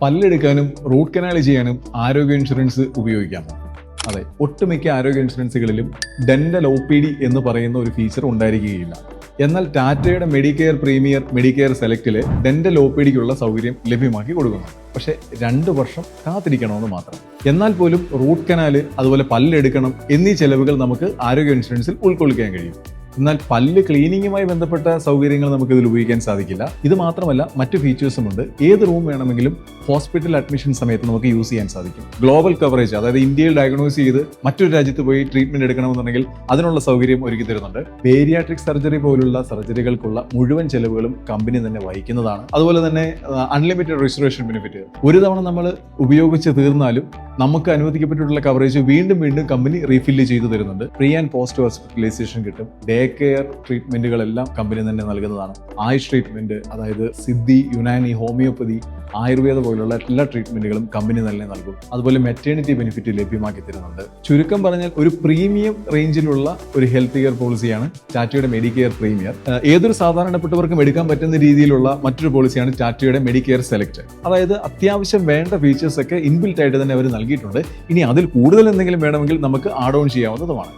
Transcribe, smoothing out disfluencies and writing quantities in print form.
പല്ലെടുക്കാനും root canal ചെയ്യാനും ആരോഗ്യ insurance ഉപയോഗിക്കാമോ? അതെ, ഒട്ടുമിക്ക ആരോഗ്യ ഇൻഷുറൻസുകളിലും ഡെന്റൽ OPD എന്ന് പറയുന്ന ഒരു ഫീച്ചർ ഉണ്ടായിരിക്കുകയില്ല. എന്നാൽ ടാറ്റയുടെ മെഡിക്കെയർ പ്രീമിയർ, മെഡിക്കെയർ സെലക്റ്റില് ഡെന്റൽ OPDക്കുള്ള സൗകര്യം ലഭ്യമാക്കി കൊടുക്കുന്നു. പക്ഷേ 2 വർഷം കാത്തിരിക്കണമെന്ന് മാത്രം. എന്നാൽ പോലും റൂട്ട് കനാല്, അതുപോലെ പല്ലെടുക്കണം എന്നീ ചെലവുകൾ നമുക്ക് ആരോഗ്യ ഇൻഷുറൻസിൽ ഉൾക്കൊള്ളിക്കാൻ കഴിയും. എന്നാൽ പല്ല് ക്ലീനിങ്ങുമായി ബന്ധപ്പെട്ട സൗകര്യങ്ങൾ നമുക്ക് ഇതിൽ ഉപയോഗിക്കാൻ സാധിക്കില്ല. ഇത് മാത്രമല്ല, മറ്റു ഫീച്ചേഴ്സും ഉണ്ട്. ഏത് റൂം വേണമെങ്കിലും ഹോസ്പിറ്റൽ അഡ്മിഷൻ സമയത്ത് നമുക്ക് യൂസ് ചെയ്യാൻ സാധിക്കും. ഗ്ലോബൽ കവറേജ്, അതായത് ഇന്ത്യയിൽ ഡയഗ്നോസ് ചെയ്ത് മറ്റൊരു രാജ്യത്ത് പോയി ട്രീറ്റ്മെന്റ് എടുക്കണമെന്നുണ്ടെങ്കിൽ അതിനുള്ള സൗകര്യം ഒരുക്കി തരുന്നുണ്ട്. ബേരിയാട്രിക് സർജറി പോലുള്ള സർജറികൾക്കുള്ള മുഴുവൻ ചെലവുകളും കമ്പനി തന്നെ വഹിക്കുന്നതാണ്. അതുപോലെ തന്നെ അൺലിമിറ്റഡ് റിസർവേഷൻ ബെനിഫിറ്റ്, ഒരു തവണ നമ്മൾ ഉപയോഗിച്ച് തീർന്നാലും നമുക്ക് അനുവദിക്കപ്പെട്ടിട്ടുള്ള കവറേജ് വീണ്ടും വീണ്ടും കമ്പനി റീഫില്ല് ചെയ്തു തരുന്നുണ്ട്. പ്രീ ആൻഡ് പോസ്റ്റ് ഹോസ്പിറ്റലൈസേഷൻ കിട്ടും. ഡേ കെയർ ട്രീറ്റ്മെന്റുകളെല്ലാം കമ്പനി തന്നെ നൽകുന്നതാണ്. ആയുഷ് ട്രീറ്റ്മെന്റ്, അതായത് സിദ്ധി, യുനാനി, ഹോമിയോപ്പതി, ആയുർവേദ പോലുള്ള എല്ലാ ട്രീറ്റ്മെന്റുകളും കമ്പനി തന്നെ നൽകും. അതുപോലെ മെറ്റേണിറ്റി ബെനിഫിറ്റ് ലഭ്യമാക്കി തരുന്നുണ്ട്. ചുരുക്കം പറഞ്ഞാൽ ഒരു പ്രീമിയം റേഞ്ചിലുള്ള ഒരു ഹെൽത്ത് കെയർ പോളിസിയാണ് ടാറ്റയുടെ മെഡിക്കെയർ പ്രീമിയർ. ഏതൊരു സാധാരണപ്പെട്ടവർക്കും എടുക്കാൻ പറ്റുന്ന രീതിയിലുള്ള മറ്റൊരു പോളിസിയാണ് ടാറ്റയുടെ മെഡിക്കെയർ സെലക്ട്. അതായത് അത്യാവശ്യം വേണ്ട ഫീച്ചേഴ്സ് ഒക്കെ ഇൻബിൽറ്റ് ആയിട്ട് തന്നെ അവർ നൽകിയിട്ടുണ്ട്. ഇനി അതിൽ കൂടുതൽ എന്തെങ്കിലും വേണമെങ്കിൽ നമുക്ക് ആഡ് ഓൺ ചെയ്യാവുന്നതുമാണ്.